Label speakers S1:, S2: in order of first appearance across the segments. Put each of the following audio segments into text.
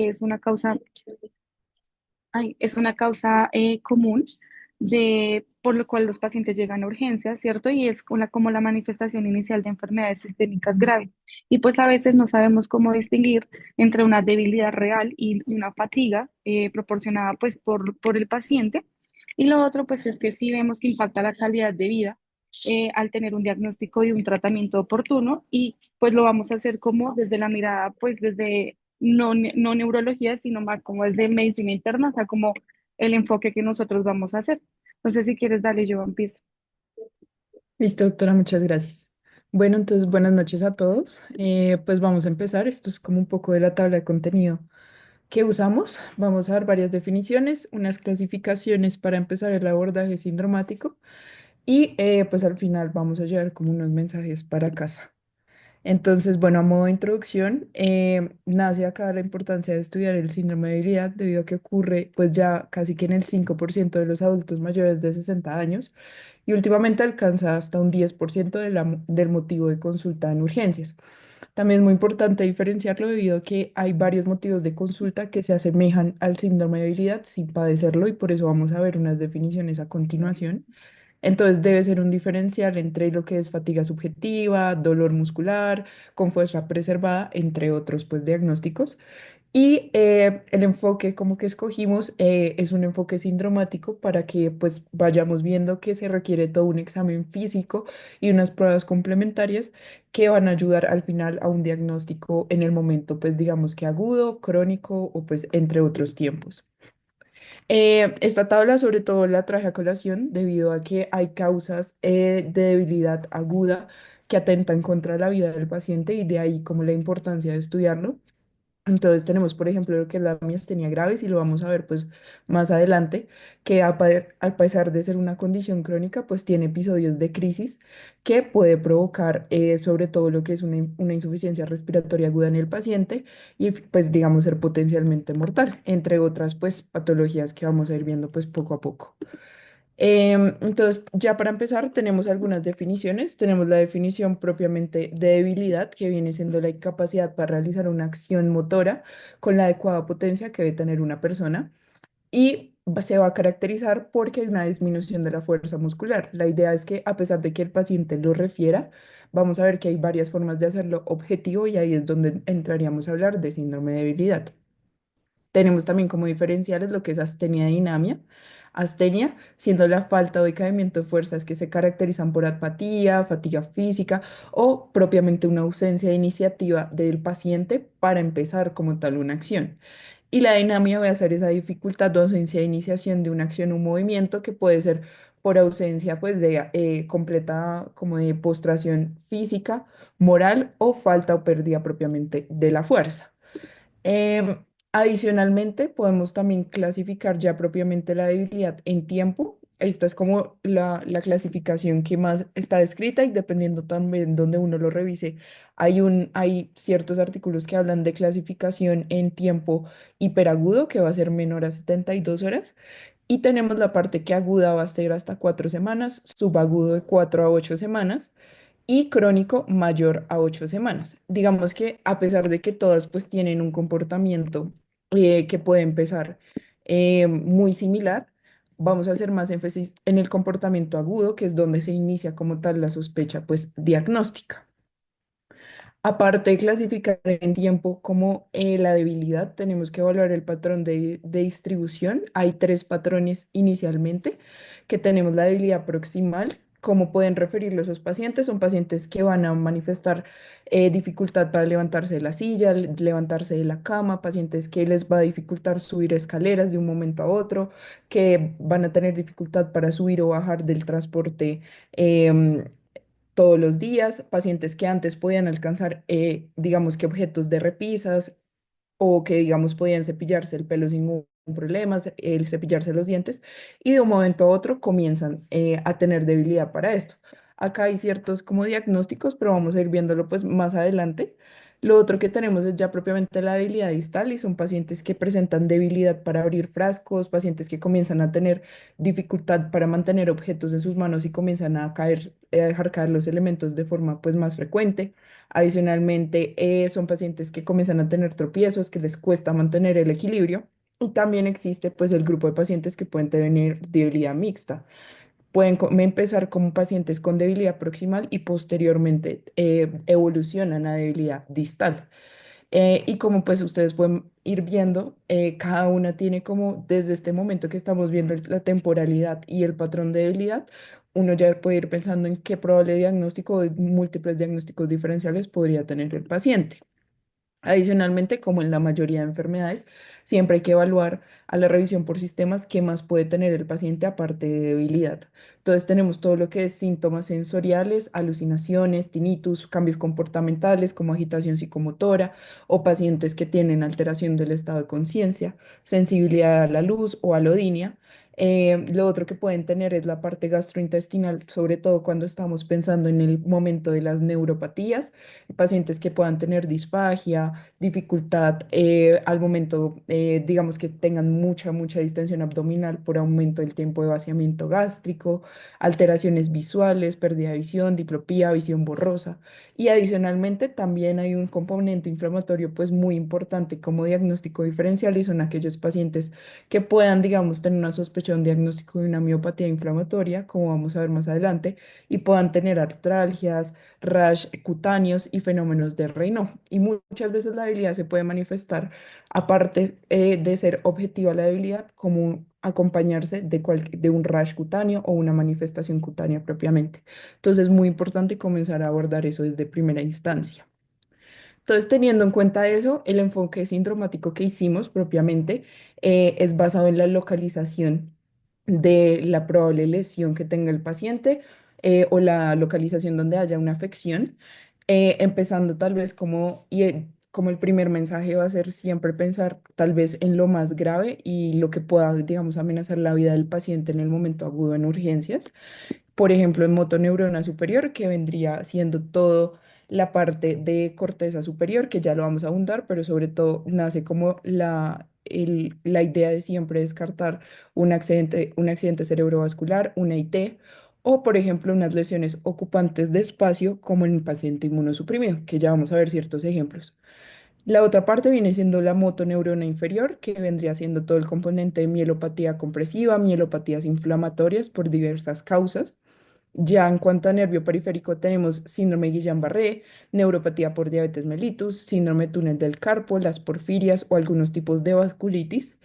S1: que es una causa común por lo cual los pacientes llegan a urgencias, ¿cierto? Y es como la manifestación inicial de enfermedades sistémicas graves. Y pues a veces no sabemos cómo distinguir entre una debilidad real y una fatiga proporcionada pues por el paciente. Y lo otro pues es que sí vemos que impacta la calidad de vida al tener un diagnóstico y un tratamiento oportuno y pues lo vamos a hacer como desde la mirada, pues desde no neurología, sino más como el de medicina interna, o sea, como el enfoque que nosotros vamos a hacer. Entonces, si quieres, dale, yo empiezo.
S2: Listo, doctora, muchas gracias. Bueno, entonces buenas noches a todos. Pues vamos a empezar. Esto es como un poco de la tabla de contenido que usamos. Vamos a dar varias definiciones, unas clasificaciones para empezar el abordaje sindromático y pues al final vamos a llevar como unos mensajes para casa. Entonces, bueno, a modo de introducción, nace acá la importancia de estudiar el síndrome de debilidad debido a que ocurre pues ya casi que en el 5% de los adultos mayores de 60 años y últimamente alcanza hasta un 10% del motivo de consulta en urgencias. También es muy importante diferenciarlo debido a que hay varios motivos de consulta que se asemejan al síndrome de debilidad sin padecerlo y por eso vamos a ver unas definiciones a continuación. Entonces debe ser un diferencial entre lo que es fatiga subjetiva, dolor muscular, con fuerza preservada, entre otros pues diagnósticos. Y el enfoque como que escogimos es un enfoque sindromático para que pues vayamos viendo que se requiere todo un examen físico y unas pruebas complementarias que van a ayudar al final a un diagnóstico en el momento pues digamos que agudo, crónico o pues entre otros tiempos. Esta tabla sobre todo la traje a colación debido a que hay causas de debilidad aguda que atentan contra la vida del paciente y de ahí como la importancia de estudiarlo. Entonces tenemos, por ejemplo, lo que es la miastenia gravis y lo vamos a ver pues más adelante, que a pesar de ser una condición crónica, pues tiene episodios de crisis que puede provocar sobre todo lo que es una insuficiencia respiratoria aguda en el paciente y pues digamos ser potencialmente mortal, entre otras pues patologías que vamos a ir viendo pues poco a poco. Entonces, ya para empezar, tenemos algunas definiciones. Tenemos la definición propiamente de debilidad, que viene siendo la incapacidad para realizar una acción motora con la adecuada potencia que debe tener una persona. Y se va a caracterizar porque hay una disminución de la fuerza muscular. La idea es que a pesar de que el paciente lo refiera, vamos a ver que hay varias formas de hacerlo objetivo y ahí es donde entraríamos a hablar de síndrome de debilidad. Tenemos también como diferenciales lo que es astenia y dinamia. Astenia, siendo la falta o decaimiento de fuerzas que se caracterizan por apatía, fatiga física o propiamente una ausencia de iniciativa del paciente para empezar como tal una acción. Y la dinamia va a ser esa dificultad o ausencia de iniciación de una acción o un movimiento que puede ser por ausencia pues de completa como de postración física, moral o falta o pérdida propiamente de la fuerza. Em, Adicionalmente, podemos también clasificar ya propiamente la debilidad en tiempo. Esta es como la clasificación que más está descrita y dependiendo también donde uno lo revise, hay ciertos artículos que hablan de clasificación en tiempo hiperagudo, que va a ser menor a 72 horas. Y tenemos la parte que aguda va a ser hasta 4 semanas, subagudo de 4 a 8 semanas y crónico mayor a 8 semanas. Digamos que a pesar de que todas pues tienen un comportamiento que puede empezar muy similar, vamos a hacer más énfasis en el comportamiento agudo, que es donde se inicia como tal la sospecha pues diagnóstica. Aparte de clasificar en tiempo como la debilidad, tenemos que evaluar el patrón de distribución. Hay tres patrones inicialmente, que tenemos la debilidad proximal. Como pueden referirlo esos pacientes, son pacientes que van a manifestar dificultad para levantarse de la silla, levantarse de la cama, pacientes que les va a dificultar subir escaleras de un momento a otro, que van a tener dificultad para subir o bajar del transporte em, todos los días, pacientes que antes podían alcanzar, digamos que objetos de repisas o que, digamos, podían cepillarse el pelo sin ningún problema, el cepillarse los dientes, y de un momento a otro comienzan a tener debilidad para esto. Acá hay ciertos como diagnósticos, pero vamos a ir viéndolo pues más adelante. Lo otro que tenemos es ya propiamente la debilidad distal y son pacientes que presentan debilidad para abrir frascos, pacientes que comienzan a tener dificultad para mantener objetos en sus manos y comienzan a caer, a dejar caer los elementos de forma pues más frecuente. Adicionalmente, son pacientes que comienzan a tener tropiezos, que les cuesta mantener el equilibrio. Y también existe pues el grupo de pacientes que pueden tener debilidad mixta. Pueden empezar como pacientes con debilidad proximal y posteriormente evolucionan a debilidad distal. Y como pues ustedes pueden ir viendo, cada una tiene como desde este momento que estamos viendo la temporalidad y el patrón de debilidad, uno ya puede ir pensando en qué probable diagnóstico o múltiples diagnósticos diferenciales podría tener el paciente. Adicionalmente, como en la mayoría de enfermedades, siempre hay que evaluar a la revisión por sistemas qué más puede tener el paciente aparte de debilidad. Entonces tenemos todo lo que es síntomas sensoriales, alucinaciones, tinnitus, cambios comportamentales como agitación psicomotora o pacientes que tienen alteración del estado de conciencia, sensibilidad a la luz o alodinia. Lo otro que pueden tener es la parte gastrointestinal, sobre todo cuando estamos pensando en el momento de las neuropatías, pacientes que puedan tener disfagia, dificultad al momento, digamos que tengan mucha distensión abdominal por aumento del tiempo de vaciamiento gástrico, alteraciones visuales, pérdida de visión, diplopía, visión borrosa. Y adicionalmente también hay un componente inflamatorio pues muy importante como diagnóstico diferencial y son aquellos pacientes que puedan, digamos, tener una sospecha de un diagnóstico de una miopatía inflamatoria, como vamos a ver más adelante, y puedan tener artralgias, rash cutáneos y fenómenos de Raynaud. Y muchas veces la debilidad se puede manifestar, aparte de ser objetiva la debilidad, como acompañarse de un rash cutáneo o una manifestación cutánea propiamente. Entonces es muy importante comenzar a abordar eso desde primera instancia. Entonces, teniendo en cuenta eso, el enfoque sindromático que hicimos propiamente es basado en la localización de la probable lesión que tenga el paciente o la localización donde haya una afección, empezando tal vez como el primer mensaje va a ser siempre pensar tal vez en lo más grave y lo que pueda, digamos, amenazar la vida del paciente en el momento agudo en urgencias, por ejemplo, en motoneurona superior, que vendría siendo todo la parte de corteza superior, que ya lo vamos a abundar, pero sobre todo nace como la idea de siempre descartar un accidente cerebrovascular, una IT, o por ejemplo unas lesiones ocupantes de espacio, como en un paciente inmunosuprimido, que ya vamos a ver ciertos ejemplos. La otra parte viene siendo la motoneurona inferior, que vendría siendo todo el componente de mielopatía compresiva, mielopatías inflamatorias por diversas causas. Ya en cuanto a nervio periférico, tenemos síndrome Guillain-Barré, neuropatía por diabetes mellitus, síndrome túnel del carpo, las porfirias o algunos tipos de vasculitis.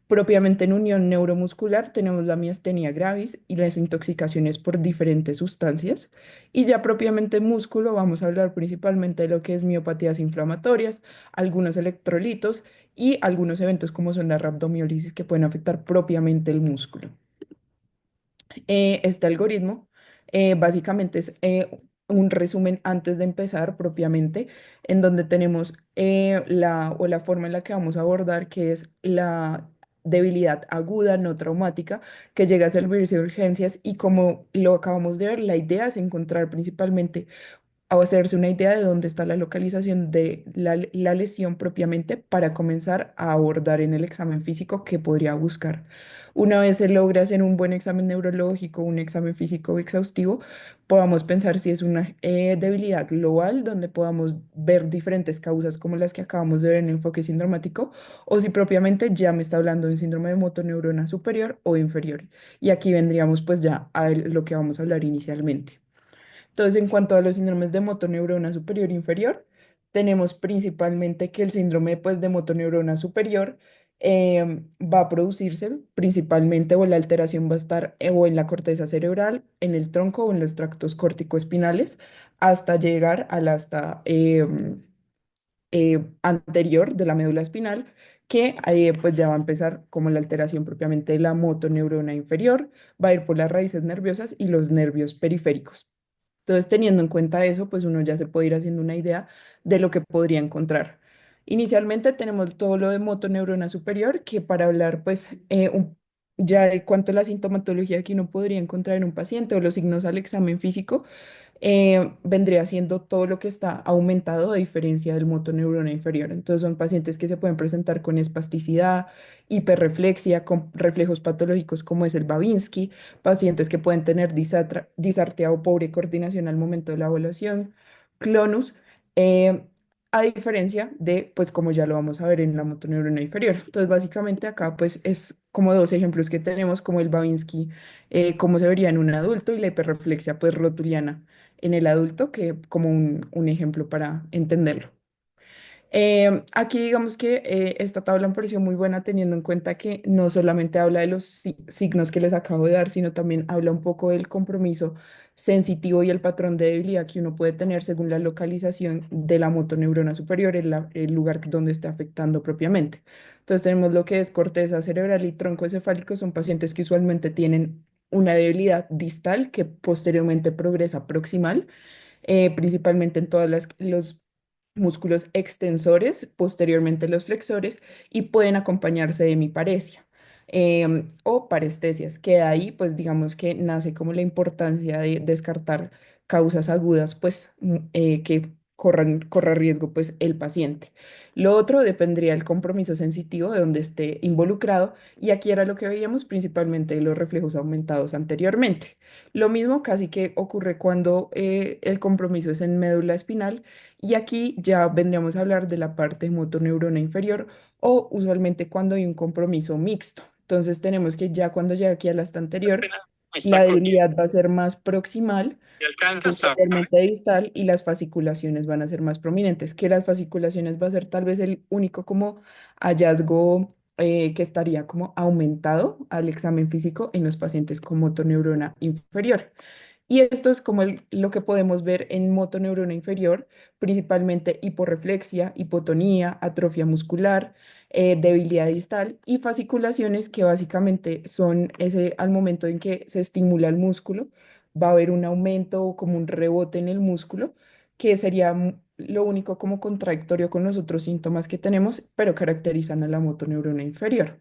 S2: Propiamente en unión neuromuscular tenemos la miastenia gravis y las intoxicaciones por diferentes sustancias. Y ya propiamente en músculo vamos a hablar principalmente de lo que es miopatías inflamatorias, algunos electrolitos y algunos eventos como son la rabdomiólisis que pueden afectar propiamente el músculo. Este algoritmo básicamente es un resumen antes de empezar propiamente, en donde tenemos la forma en la que vamos a abordar, que es la debilidad aguda no traumática que llega a servirse de urgencias y como lo acabamos de ver, la idea es encontrar principalmente o hacerse una idea de dónde está la localización de la lesión propiamente para comenzar a abordar en el examen físico que podría buscar. Una vez se logra hacer un buen examen neurológico, un examen físico exhaustivo, podamos pensar si es una debilidad global donde podamos ver diferentes causas como las que acabamos de ver en enfoque sindromático o si propiamente ya me está hablando de un síndrome de motoneurona superior o inferior. Y aquí vendríamos pues ya a lo que vamos a hablar inicialmente. Entonces, en cuanto a los síndromes de motoneurona superior e inferior, tenemos principalmente que el síndrome pues, de motoneurona superior va a producirse principalmente o la alteración va a estar o en la corteza cerebral, en el tronco o en los tractos córtico-espinales, hasta llegar al asta anterior de la médula espinal, que pues ya va a empezar como la alteración propiamente de la motoneurona inferior, va a ir por las raíces nerviosas y los nervios periféricos. Entonces, teniendo en cuenta eso, pues uno ya se puede ir haciendo una idea de lo que podría encontrar. Inicialmente tenemos todo lo de motoneurona superior, que para hablar pues ya de cuánto la sintomatología que uno podría encontrar en un paciente o los signos al examen físico, vendría siendo todo lo que está aumentado a diferencia del motoneurona inferior. Entonces son pacientes que se pueden presentar con espasticidad, hiperreflexia, con reflejos patológicos como es el Babinski, pacientes que pueden tener disartria o pobre coordinación al momento de la evaluación, clonus. eh, a diferencia de, pues como ya lo vamos a ver en la motoneurona inferior. Entonces, básicamente acá, pues es como dos ejemplos que tenemos, como el Babinski, cómo se vería en un adulto, y la hiperreflexia, pues rotuliana en el adulto, que como un ejemplo para entenderlo. Aquí digamos que esta tabla me pareció muy buena teniendo en cuenta que no solamente habla de los signos que les acabo de dar, sino también habla un poco del compromiso sensitivo y el patrón de debilidad que uno puede tener según la localización de la motoneurona superior, el lugar donde esté afectando propiamente. Entonces tenemos lo que es corteza cerebral y tronco encefálico, son pacientes que usualmente tienen una debilidad distal que posteriormente progresa proximal, principalmente en todos los músculos extensores, posteriormente los flexores, y pueden acompañarse de hemiparesia o parestesias, que de ahí pues digamos que nace como la importancia de descartar causas agudas pues que corra riesgo pues el paciente. Lo otro dependería del compromiso sensitivo de donde esté involucrado, y aquí era lo que veíamos principalmente de los reflejos aumentados anteriormente. Lo mismo casi que ocurre cuando el compromiso es en médula espinal, y aquí ya vendríamos a hablar de la parte motoneurona inferior, o usualmente cuando hay un compromiso mixto. Entonces tenemos que ya cuando llega aquí a la asta anterior, la debilidad va a ser más proximal, posteriormente distal, y las fasciculaciones van a ser más prominentes, que las fasciculaciones va a ser tal vez el único como hallazgo que estaría como aumentado al examen físico en los pacientes con motoneurona inferior. Y esto es como lo que podemos ver en motoneurona inferior, principalmente hiporreflexia, hipotonía, atrofia muscular, debilidad distal y fasciculaciones, que básicamente son ese al momento en que se estimula el músculo, va a haber un aumento o como un rebote en el músculo, que sería lo único como contradictorio con los otros síntomas que tenemos, pero caracterizan a la motoneurona inferior.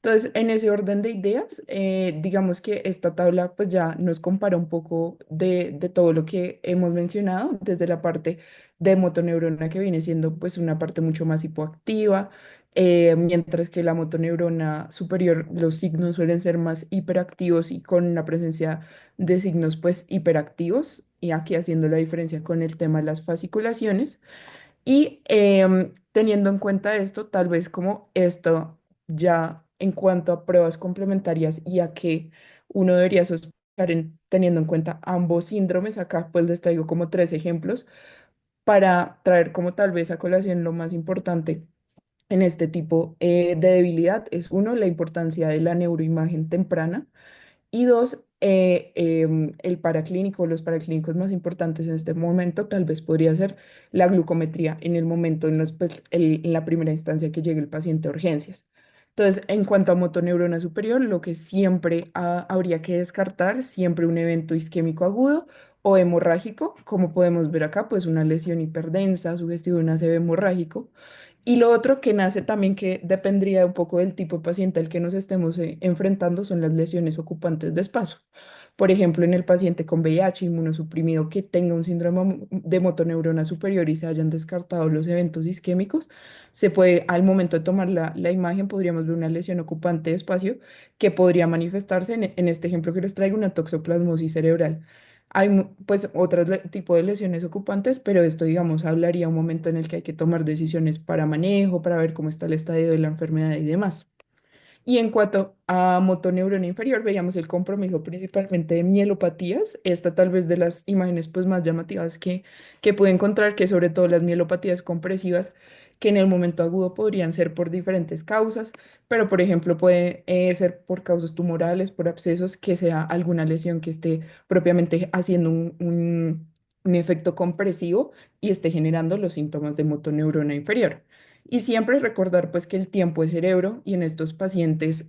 S2: Entonces, en ese orden de ideas, digamos que esta tabla pues ya nos compara un poco de todo lo que hemos mencionado, desde la parte de motoneurona, que viene siendo pues una parte mucho más hipoactiva, mientras que la motoneurona superior, los signos suelen ser más hiperactivos y con la presencia de signos pues hiperactivos, y aquí haciendo la diferencia con el tema de las fasciculaciones. Y teniendo en cuenta esto, tal vez como esto ya en cuanto a pruebas complementarias y a que uno debería sospechar teniendo en cuenta ambos síndromes, acá pues les traigo como tres ejemplos para traer como tal vez a colación lo más importante en este tipo de debilidad. Es uno, la importancia de la neuroimagen temprana, y dos, el paraclínico, los paraclínicos más importantes en este momento tal vez podría ser la glucometría en el momento, pues, en la primera instancia que llegue el paciente a urgencias. Entonces, en cuanto a motoneurona superior, lo que siempre habría que descartar, siempre un evento isquémico agudo o hemorrágico, como podemos ver acá, pues una lesión hiperdensa, sugestivo de un ACV hemorrágico. Y lo otro que nace también, que dependería un poco del tipo de paciente al que nos estemos enfrentando, son las lesiones ocupantes de espacio. Por ejemplo, en el paciente con VIH inmunosuprimido que tenga un síndrome de motoneurona superior y se hayan descartado los eventos isquémicos, se puede, al momento de tomar la imagen, podríamos ver una lesión ocupante de espacio que podría manifestarse en este ejemplo que les traigo, una toxoplasmosis cerebral. Hay pues otros tipos de lesiones ocupantes, pero esto, digamos, hablaría un momento en el que hay que tomar decisiones para manejo, para ver cómo está el estadio de la enfermedad y demás. Y en cuanto a motoneurona inferior, veíamos el compromiso principalmente de mielopatías. Esta tal vez de las imágenes pues más llamativas que pude encontrar, que sobre todo las mielopatías compresivas, que en el momento agudo podrían ser por diferentes causas, pero por ejemplo puede ser por causas tumorales, por abscesos, que sea alguna lesión que esté propiamente haciendo un efecto compresivo y esté generando los síntomas de motoneurona inferior. Y siempre recordar pues que el tiempo es cerebro, y en estos pacientes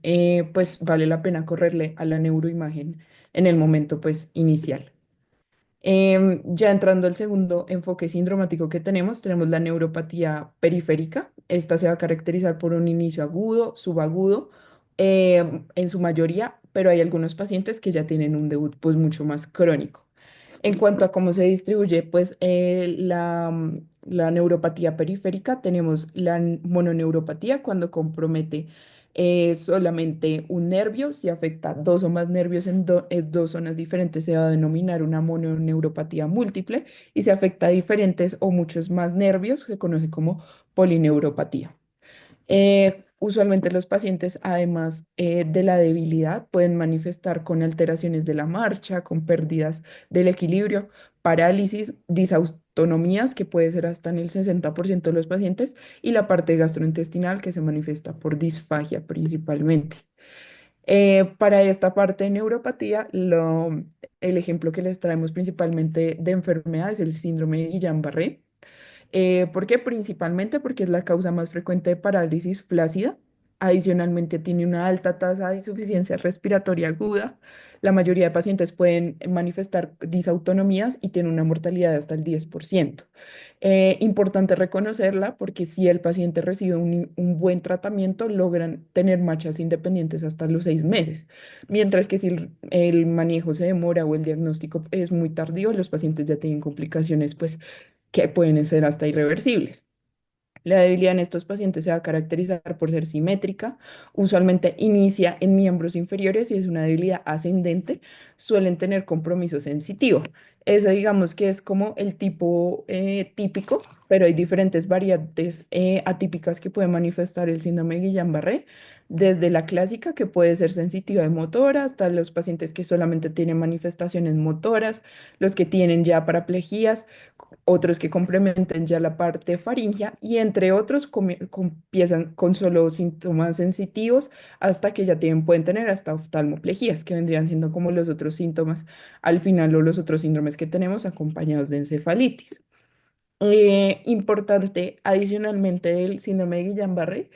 S2: pues vale la pena correrle a la neuroimagen en el momento pues inicial. Ya entrando al segundo enfoque sindromático que tenemos la neuropatía periférica. Esta se va a caracterizar por un inicio agudo, subagudo, en su mayoría, pero hay algunos pacientes que ya tienen un debut pues mucho más crónico. En cuanto a cómo se distribuye, pues la neuropatía periférica, tenemos la mononeuropatía cuando compromete solamente un nervio, si afecta dos o más nervios en dos zonas diferentes, se va a denominar una mononeuropatía múltiple, y si afecta a diferentes o muchos más nervios, se conoce como polineuropatía. Usualmente los pacientes, además de la debilidad, pueden manifestar con alteraciones de la marcha, con pérdidas del equilibrio, parálisis, disautonomías, que puede ser hasta en el 60% de los pacientes, y la parte gastrointestinal, que se manifiesta por disfagia principalmente. Para esta parte de neuropatía, el ejemplo que les traemos principalmente de enfermedad es el síndrome de Guillain-Barré. ¿Por qué? Principalmente porque es la causa más frecuente de parálisis flácida. Adicionalmente, tiene una alta tasa de insuficiencia respiratoria aguda. La mayoría de pacientes pueden manifestar disautonomías y tiene una mortalidad de hasta el 10%. Importante reconocerla porque si el paciente recibe un buen tratamiento, logran tener marchas independientes hasta los 6 meses. Mientras que si el manejo se demora o el diagnóstico es muy tardío, los pacientes ya tienen complicaciones, pues que pueden ser hasta irreversibles. La debilidad en estos pacientes se va a caracterizar por ser simétrica, usualmente inicia en miembros inferiores y es una debilidad ascendente, suelen tener compromiso sensitivo. Ese digamos que es como el tipo típico, pero hay diferentes variantes atípicas que pueden manifestar el síndrome de Guillain-Barré, desde la clásica que puede ser sensitiva de motora hasta los pacientes que solamente tienen manifestaciones motoras, los que tienen ya paraplejías, otros que complementan ya la parte faríngea y entre otros empiezan con solo síntomas sensitivos hasta que ya pueden tener hasta oftalmoplejías, que vendrían siendo como los otros síntomas al final o los otros síndromes que tenemos acompañados de encefalitis. Importante adicionalmente del síndrome de Guillain-Barré,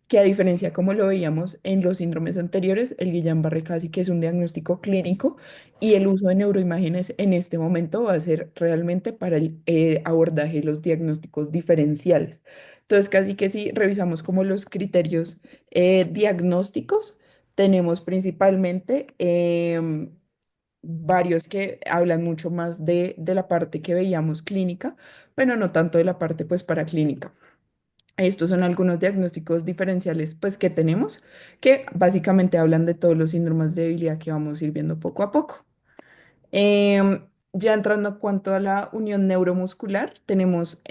S2: que a diferencia como lo veíamos en los síndromes anteriores, el Guillain-Barré casi que es un diagnóstico clínico y el uso de neuroimágenes en este momento va a ser realmente para el abordaje de los diagnósticos diferenciales. Entonces, casi que si revisamos como los criterios diagnósticos, tenemos principalmente varios que hablan mucho más de la parte que veíamos clínica, pero no tanto de la parte pues paraclínica. Estos son algunos diagnósticos diferenciales pues que tenemos que básicamente hablan de todos los síndromes de debilidad que vamos a ir viendo poco a poco. Ya entrando en cuanto a la unión neuromuscular, tenemos,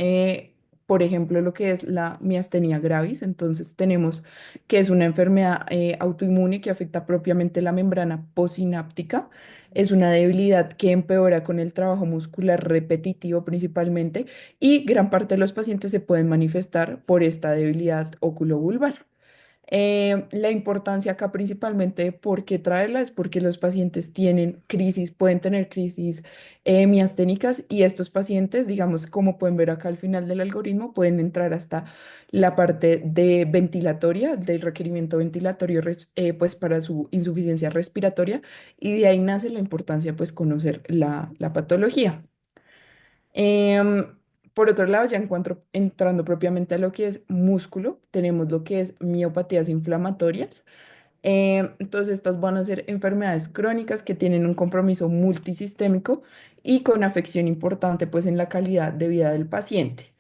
S2: por ejemplo, lo que es la miastenia gravis. Entonces, tenemos que es una enfermedad autoinmune que afecta propiamente la membrana postsináptica. Es una debilidad que empeora con el trabajo muscular repetitivo principalmente y gran parte de los pacientes se pueden manifestar por esta debilidad oculovulvar. La importancia acá principalmente por qué traerla es porque los pacientes tienen crisis, pueden tener crisis miasténicas y estos pacientes, digamos, como pueden ver acá al final del algoritmo, pueden entrar hasta la parte de ventilatoria, del requerimiento ventilatorio, pues para su insuficiencia respiratoria y de ahí nace la importancia, pues, conocer la patología. Em, por otro lado, ya entrando propiamente a lo que es músculo, tenemos lo que es miopatías inflamatorias. Entonces, estas van a ser enfermedades crónicas que tienen un compromiso multisistémico y con afección importante pues en la calidad de vida del paciente.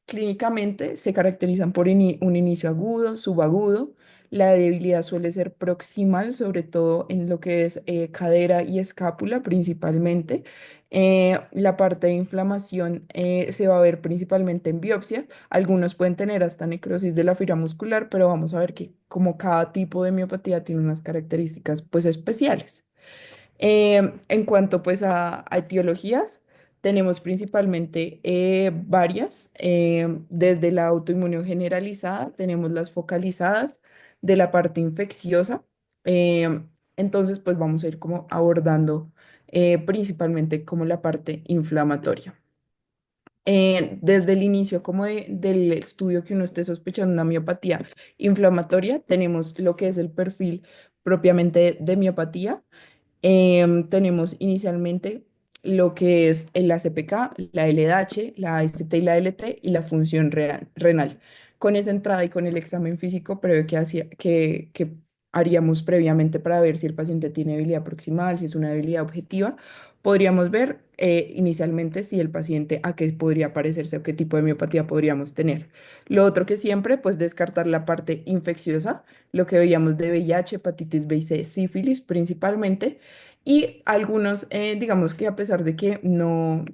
S2: Clínicamente se caracterizan por un inicio agudo, subagudo. La debilidad suele ser proximal, sobre todo en lo que es cadera y escápula principalmente. La parte de inflamación se va a ver principalmente en biopsia. Algunos pueden tener hasta necrosis de la fibra muscular, pero vamos a ver que como cada tipo de miopatía tiene unas características pues especiales. En cuanto pues a etiologías, tenemos principalmente varias, desde la autoinmunio generalizada, tenemos las focalizadas de la parte infecciosa. Entonces pues vamos a ir como abordando principalmente como la parte inflamatoria. Desde el inicio como del estudio que uno esté sospechando una miopatía inflamatoria, tenemos lo que es el perfil propiamente de miopatía. Tenemos inicialmente lo que es el ACPK, la LDH, la AST y la LT y la función renal. Con esa entrada y con el examen físico previo que haríamos previamente para ver si el paciente tiene debilidad proximal, si es una debilidad objetiva, podríamos ver inicialmente si el paciente a qué podría parecerse o qué tipo de miopatía podríamos tener. Lo otro que siempre, pues descartar la parte infecciosa, lo que veíamos de VIH, hepatitis B y C, sífilis principalmente. Y algunos, digamos que a pesar de que no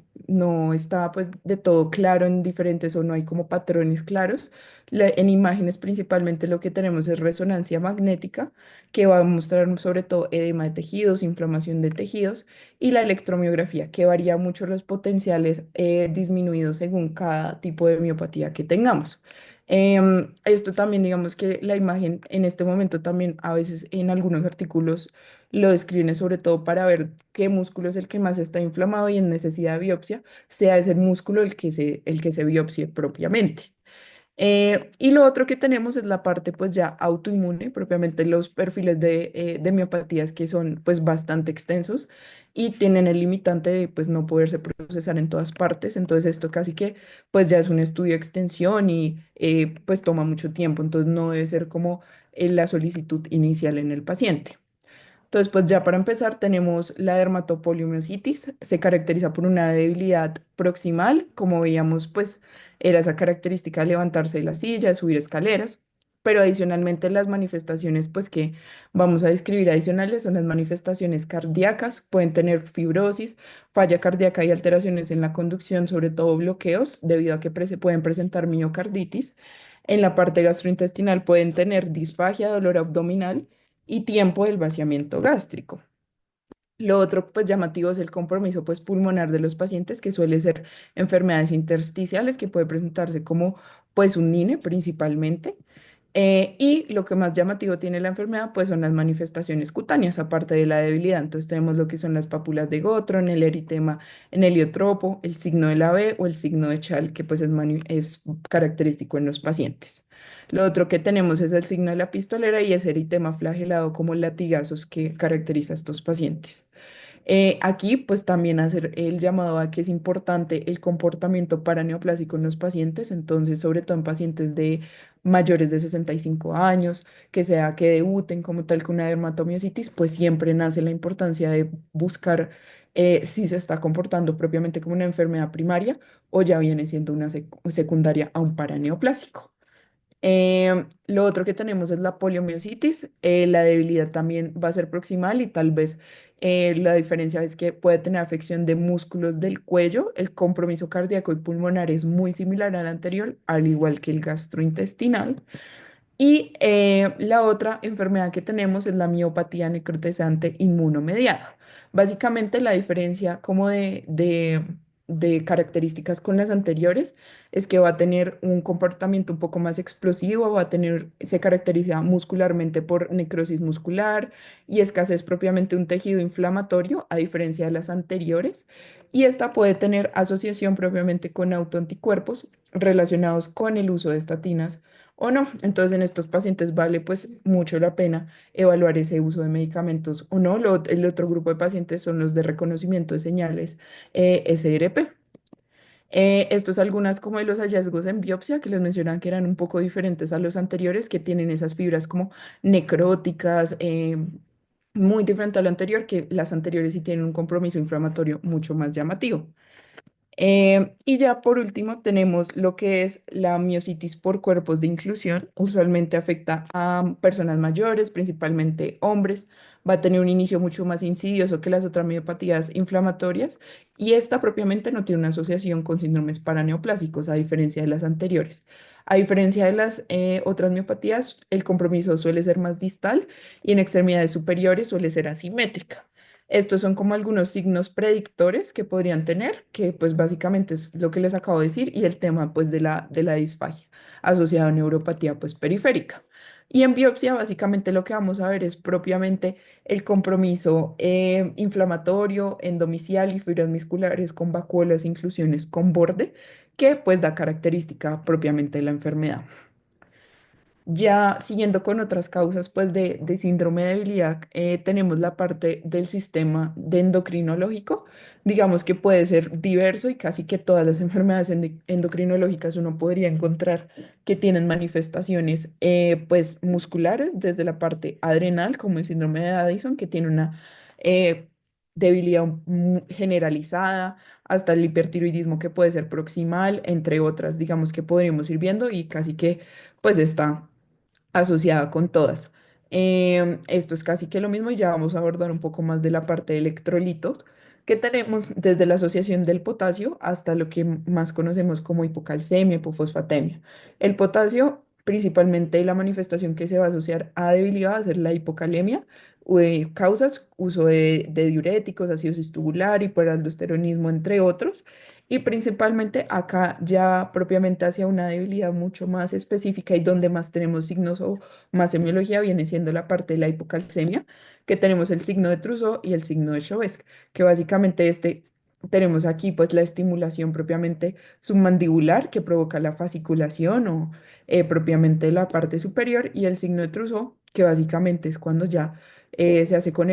S2: está pues de todo claro en diferentes o no hay como patrones claros, en imágenes principalmente lo que tenemos es resonancia magnética, que va a mostrar sobre todo edema de tejidos, inflamación de tejidos, y la electromiografía, que varía mucho los potenciales disminuidos según cada tipo de miopatía que tengamos. Esto también, digamos que la imagen en este momento también a veces en algunos artículos lo describen sobre todo para ver qué músculo es el que más está inflamado y en necesidad de biopsia sea ese músculo el que se biopsie propiamente. Y lo otro que tenemos es la parte pues ya autoinmune, propiamente los perfiles de miopatías que son pues bastante extensos y tienen el limitante de pues no poderse procesar en todas partes. Entonces esto casi que pues ya es un estudio de extensión y pues toma mucho tiempo, entonces no debe ser como la solicitud inicial en el paciente. Entonces, pues ya para empezar tenemos la dermatopoliomiositis. Se caracteriza por una debilidad proximal, como veíamos, pues era esa característica de levantarse de la silla, de subir escaleras, pero adicionalmente las manifestaciones, pues que vamos a describir adicionales son las manifestaciones cardíacas, pueden tener fibrosis, falla cardíaca y alteraciones en la conducción, sobre todo bloqueos, debido a que pueden presentar miocarditis. En la parte gastrointestinal pueden tener disfagia, dolor abdominal y tiempo del vaciamiento gástrico. Lo otro, pues llamativo es el compromiso pues pulmonar de los pacientes, que suele ser enfermedades intersticiales, que puede presentarse como pues un NINE principalmente. Y lo que más llamativo tiene la enfermedad, pues son las manifestaciones cutáneas, aparte de la debilidad. Entonces tenemos lo que son las pápulas de Gottron, el eritema en heliotropo, el signo de la B o el signo de Chal, que pues es característico en los pacientes. Lo otro que tenemos es el signo de la pistolera y ese eritema flagelado como latigazos que caracteriza a estos pacientes. Aquí, pues también hacer el llamado a que es importante el comportamiento paraneoplásico en los pacientes, entonces, sobre todo en pacientes de mayores de 65 años, que sea que debuten como tal con una dermatomiositis, pues siempre nace la importancia de buscar si se está comportando propiamente como una enfermedad primaria o ya viene siendo una secundaria a un paraneoplásico. Lo otro que tenemos es la poliomiositis. La debilidad también va a ser proximal y tal vez la diferencia es que puede tener afección de músculos del cuello. El compromiso cardíaco y pulmonar es muy similar al anterior, al igual que el gastrointestinal. Y la otra enfermedad que tenemos es la miopatía necrotizante inmunomediada. Básicamente la diferencia como de características con las anteriores es que va a tener un comportamiento un poco más explosivo, se caracteriza muscularmente por necrosis muscular y escasez propiamente un tejido inflamatorio, a diferencia de las anteriores. Y esta puede tener asociación propiamente con autoanticuerpos relacionados con el uso de estatinas o no. Entonces, en estos pacientes vale pues mucho la pena evaluar ese uso de medicamentos o no. El otro grupo de pacientes son los de reconocimiento de señales SRP. Estos algunas como de los hallazgos en biopsia que les mencionan que eran un poco diferentes a los anteriores, que tienen esas fibras como necróticas, muy diferente a lo anterior, que las anteriores sí tienen un compromiso inflamatorio mucho más llamativo. Y ya por último tenemos lo que es la miositis por cuerpos de inclusión. Usualmente afecta a personas mayores, principalmente hombres. Va a tener un inicio mucho más insidioso que las otras miopatías inflamatorias y esta propiamente no tiene una asociación con síndromes paraneoplásicos a diferencia de las anteriores. A diferencia de las otras miopatías, el compromiso suele ser más distal y en extremidades superiores suele ser asimétrica. Estos son como algunos signos predictores que podrían tener, que pues básicamente es lo que les acabo de decir, y el tema pues de la disfagia asociada a neuropatía pues periférica. Y en biopsia básicamente lo que vamos a ver es propiamente el compromiso inflamatorio, endomicial y fibras musculares con vacuolas, inclusiones con borde, que pues da característica propiamente de la enfermedad. Ya siguiendo con otras causas, pues de síndrome de debilidad, tenemos la parte del sistema de endocrinológico, digamos que puede ser diverso y casi que todas las enfermedades endocrinológicas uno podría encontrar que tienen manifestaciones pues musculares, desde la parte adrenal, como el síndrome de Addison, que tiene una eh, debilidad generalizada, hasta el hipertiroidismo que puede ser proximal, entre otras, digamos que podríamos ir viendo y casi que pues está asociada con todas. Esto es casi que lo mismo y ya vamos a abordar un poco más de la parte de electrolitos que tenemos desde la asociación del potasio hasta lo que más conocemos como hipocalcemia, hipofosfatemia. El potasio, principalmente la manifestación que se va a asociar a debilidad va a ser la hipocalemia, causas, uso de diuréticos, ácido estubular, hiperaldosteronismo, entre otros. Y principalmente acá ya propiamente hacia una debilidad mucho más específica y donde más tenemos signos o más semiología viene siendo la parte de la hipocalcemia, que tenemos el signo de Trousseau y el signo de Chauvet, que básicamente tenemos aquí pues la estimulación propiamente submandibular que provoca la fasciculación o propiamente la parte superior y el signo de Trousseau, que básicamente es cuando ya se hace con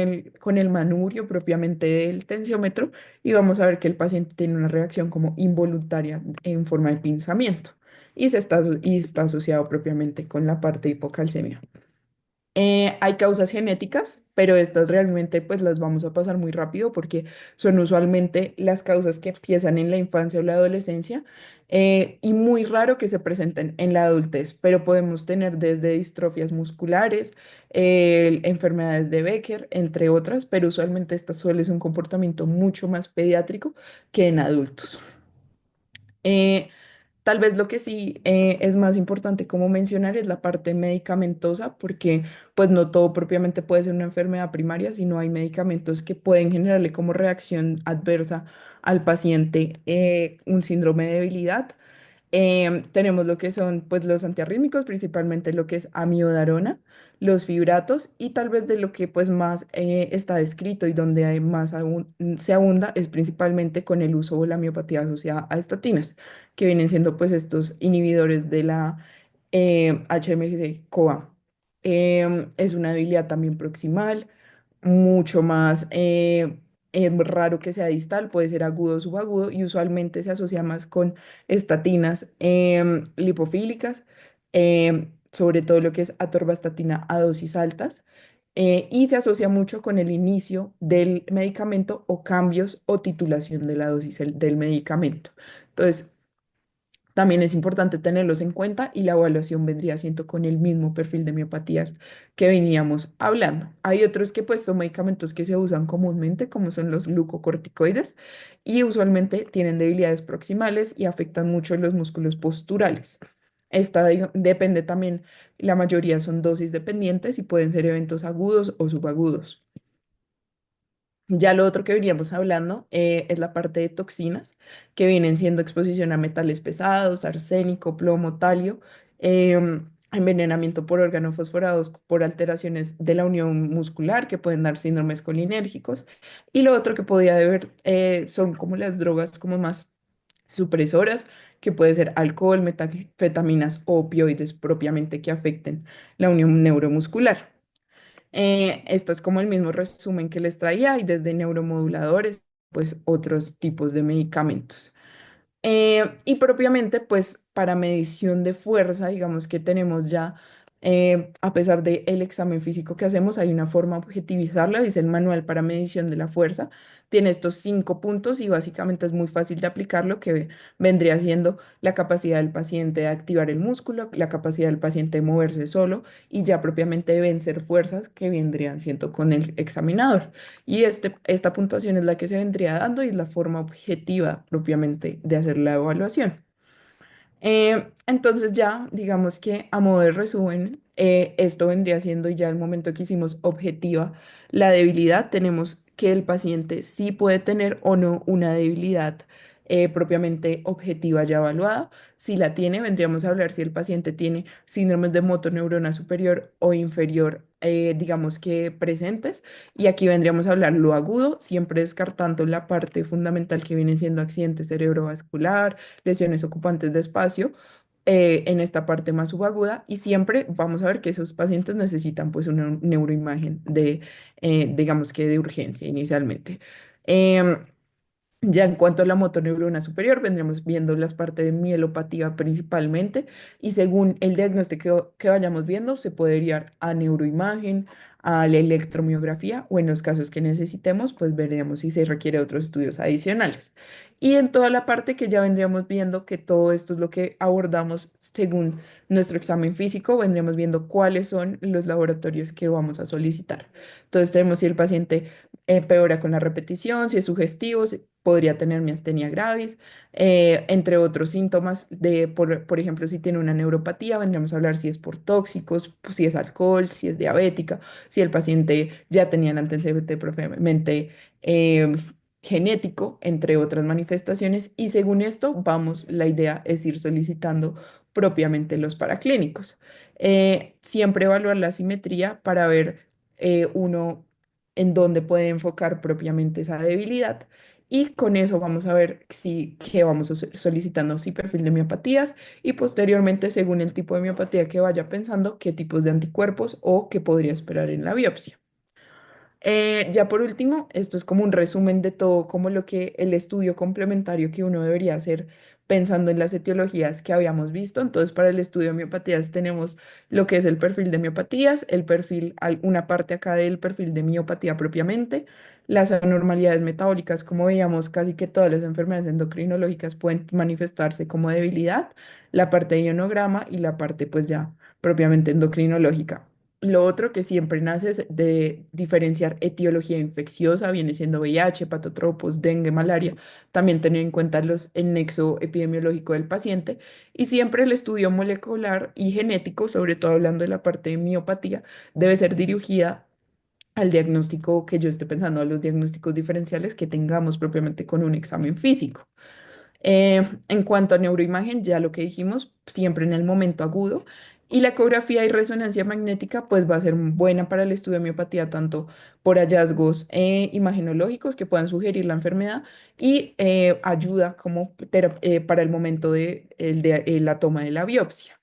S2: el manubrio propiamente del tensiómetro y vamos a ver que el paciente tiene una reacción como involuntaria en forma de pinzamiento y está asociado propiamente con la parte de hipocalcemia. Hay causas genéticas, pero estas realmente pues las vamos a pasar muy rápido porque son usualmente las causas que empiezan en la infancia o la adolescencia y muy raro que se presenten en la adultez, pero podemos tener desde distrofias musculares, enfermedades de Becker, entre otras, pero usualmente esta suele ser un comportamiento mucho más pediátrico que en adultos. Eh, Tal vez lo que sí es más importante como mencionar es la parte medicamentosa, porque pues no todo propiamente puede ser una enfermedad primaria, sino hay medicamentos que pueden generarle como reacción adversa al paciente un síndrome de debilidad. Tenemos lo que son pues los antiarrítmicos, principalmente lo que es amiodarona, los fibratos y tal vez de lo que pues más está descrito y donde hay más se abunda es principalmente con el uso o la miopatía asociada a estatinas, que vienen siendo pues estos inhibidores de la HMG-CoA. Es una debilidad también proximal, mucho más raro que sea distal, puede ser agudo o subagudo y usualmente se asocia más con estatinas lipofílicas, sobre todo lo que es atorvastatina a dosis altas, y se asocia mucho con el inicio del medicamento o cambios o titulación de la dosis del medicamento. Entonces, también es importante tenerlos en cuenta y la evaluación vendría siendo con el mismo perfil de miopatías que veníamos hablando. Hay otros que pues son medicamentos que se usan comúnmente, como son los glucocorticoides, y usualmente tienen debilidades proximales y afectan mucho los músculos posturales. Depende también, la mayoría son dosis dependientes y pueden ser eventos agudos o subagudos. Ya lo otro que veníamos hablando es la parte de toxinas, que vienen siendo exposición a metales pesados, arsénico, plomo, talio, envenenamiento por órganos fosforados por alteraciones de la unión muscular que pueden dar síndromes colinérgicos. Y lo otro que podía haber son como las drogas como más supresoras, que puede ser alcohol, metanfetaminas o opioides propiamente que afecten la unión neuromuscular. Esto es como el mismo resumen que les traía y desde neuromoduladores, pues otros tipos de medicamentos. Y propiamente, pues para medición de fuerza, digamos que tenemos ya, a pesar del examen físico que hacemos, hay una forma de objetivizarla, dice el manual para medición de la fuerza. Tiene estos 5 puntos y básicamente es muy fácil de aplicarlo, que vendría siendo la capacidad del paciente de activar el músculo, la capacidad del paciente de moverse solo y ya propiamente de vencer fuerzas que vendrían siendo con el examinador. Y esta puntuación es la que se vendría dando y es la forma objetiva propiamente de hacer la evaluación. Entonces ya, digamos que a modo de resumen, esto vendría siendo ya el momento que hicimos objetiva la debilidad. Tenemos que el paciente sí puede tener o no una debilidad propiamente objetiva ya evaluada. Si la tiene, vendríamos a hablar si el paciente tiene síndromes de motoneurona superior o inferior, digamos que presentes. Y aquí vendríamos a hablar lo agudo, siempre descartando la parte fundamental que viene siendo accidente cerebrovascular, lesiones ocupantes de espacio, en esta parte más subaguda y siempre vamos a ver que esos pacientes necesitan pues una neuroimagen de, digamos que de urgencia inicialmente. Em, ya en cuanto a la motoneurona superior, vendremos viendo las partes de mielopatía principalmente y según el diagnóstico que vayamos viendo, se puede ir a neuroimagen, a la electromiografía o en los casos que necesitemos, pues veremos si se requiere otros estudios adicionales. Y en toda la parte que ya vendríamos viendo que todo esto es lo que abordamos según nuestro examen físico, vendríamos viendo cuáles son los laboratorios que vamos a solicitar. Entonces tenemos si el paciente empeora con la repetición, si es sugestivo, si podría tener miastenia gravis, entre otros síntomas de, por ejemplo, si tiene una neuropatía, vendremos a hablar si es por tóxicos, pues, si es alcohol, si es diabética, si el paciente ya tenía el antecedente previamente genético, entre otras manifestaciones, y según esto, vamos, la idea es ir solicitando propiamente los paraclínicos. Siempre evaluar la simetría para ver uno en dónde puede enfocar propiamente esa debilidad. Y con eso vamos a ver si que vamos solicitando si perfil de miopatías y posteriormente, según el tipo de miopatía que vaya pensando, qué tipos de anticuerpos o qué podría esperar en la biopsia. Ya por último, esto es como un resumen de todo, como lo que el estudio complementario que uno debería hacer pensando en las etiologías que habíamos visto. Entonces, para el estudio de miopatías tenemos lo que es el perfil de miopatías, el perfil, una parte acá del perfil de miopatía propiamente, las anormalidades metabólicas, como veíamos, casi que todas las enfermedades endocrinológicas pueden manifestarse como debilidad, la parte de ionograma y la parte pues ya propiamente endocrinológica. Lo otro que siempre nace es de diferenciar etiología infecciosa, viene siendo VIH, patotropos, dengue, malaria, también tener en cuenta el nexo epidemiológico del paciente y siempre el estudio molecular y genético, sobre todo hablando de la parte de miopatía, debe ser dirigida al diagnóstico que yo esté pensando, a los diagnósticos diferenciales que tengamos propiamente con un examen físico. En cuanto a neuroimagen, ya lo que dijimos, siempre en el momento agudo. Y la ecografía y resonancia magnética, pues va a ser buena para el estudio de miopatía, tanto por hallazgos imagenológicos que puedan sugerir la enfermedad y ayuda como para el momento de la toma de la biopsia.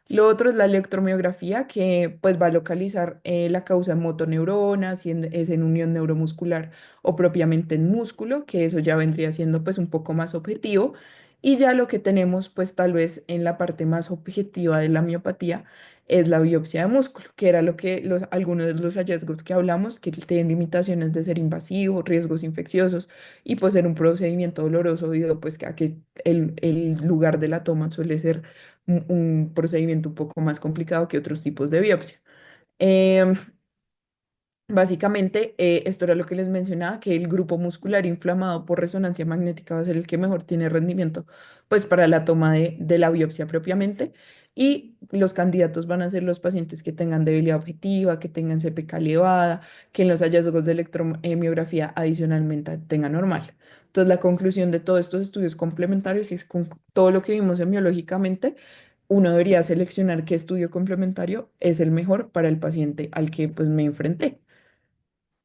S2: Lo otro es la electromiografía, que pues va a localizar la causa en motoneuronas, si es en unión neuromuscular o propiamente en músculo, que eso ya vendría siendo pues un poco más objetivo. Y ya lo que tenemos pues tal vez en la parte más objetiva de la miopatía es la biopsia de músculo, que era lo que algunos de los hallazgos que hablamos, que tienen limitaciones de ser invasivo, riesgos infecciosos y pues ser un procedimiento doloroso debido pues a que el lugar de la toma suele ser un procedimiento un poco más complicado que otros tipos de biopsia. Em, Básicamente, esto era lo que les mencionaba, que el grupo muscular inflamado por resonancia magnética va a ser el que mejor tiene rendimiento, pues para la toma de la biopsia propiamente. Y los candidatos van a ser los pacientes que tengan debilidad objetiva, que tengan CPK elevada, que en los hallazgos de electromiografía adicionalmente tengan normal. Entonces, la conclusión de todos estos estudios complementarios es con todo lo que vimos semiológicamente, uno debería seleccionar qué estudio complementario es el mejor para el paciente al que pues me enfrenté.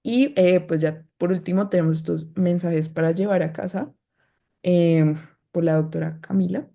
S2: Y pues ya por último tenemos estos mensajes para llevar a casa em, por la doctora Camila.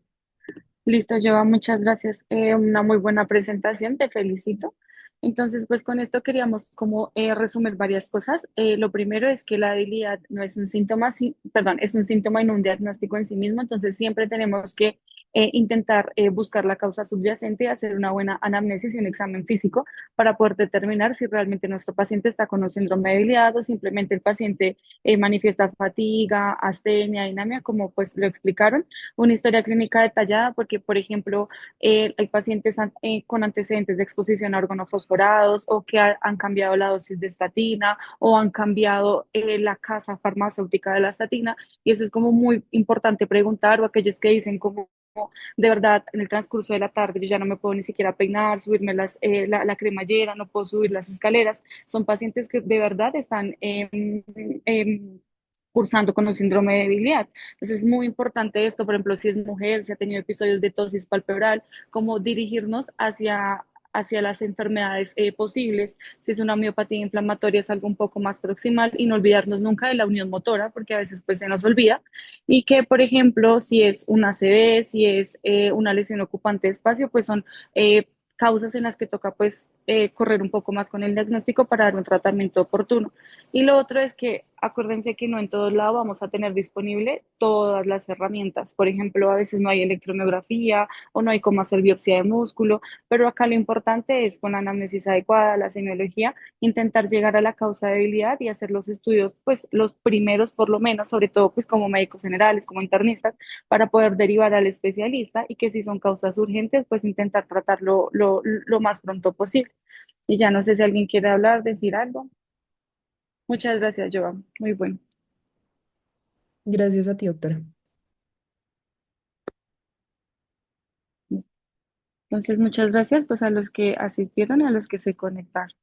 S1: Listo, Joa, muchas gracias. Una muy buena presentación, te felicito. Entonces, pues con esto queríamos como resumir varias cosas. Lo primero es que la debilidad no es un síntoma, perdón, es un síntoma y no un diagnóstico en sí mismo. Entonces, siempre tenemos que intentar buscar la causa subyacente y hacer una buena anamnesis y un examen físico para poder determinar si realmente nuestro paciente está con un síndrome de debilidad o simplemente el paciente manifiesta fatiga, astenia, anemia, como pues lo explicaron, una historia clínica detallada, porque, por ejemplo, hay pacientes con antecedentes de exposición a organofosforados o que han cambiado la dosis de estatina o han cambiado la casa farmacéutica de la estatina. Y eso es como muy importante preguntar, o aquellos que dicen como de verdad en el transcurso de la tarde yo ya no me puedo ni siquiera peinar, subirme la cremallera, no puedo subir las escaleras. Son pacientes que de verdad están cursando con un síndrome de debilidad. Entonces es muy importante esto, por ejemplo, si es mujer, si ha tenido episodios de tosis palpebral, como dirigirnos hacia las enfermedades posibles. Si es una miopatía inflamatoria es algo un poco más proximal y no olvidarnos nunca de la unión motora, porque a veces pues se nos olvida. Y que, por ejemplo, si es una ACV, si es una lesión ocupante de espacio, pues son causas en las que toca pues correr un poco más con el diagnóstico para dar un tratamiento oportuno. Y lo otro es que acuérdense que no en todos lados vamos a tener disponible todas las herramientas. Por ejemplo, a veces no hay electromiografía o no hay cómo hacer biopsia de músculo, pero acá lo importante es con la anamnesis adecuada, la semiología, intentar llegar a la causa de debilidad y hacer los estudios, pues los primeros por lo menos, sobre todo pues como médicos generales, como internistas, para poder derivar al especialista y que si son causas urgentes, pues intentar tratarlo lo más pronto posible. Y ya no sé si alguien quiere hablar, decir algo. Muchas gracias, Joan. Muy bueno.
S2: Gracias a ti, doctora.
S1: Entonces, muchas gracias pues a los que asistieron y a los que se conectaron.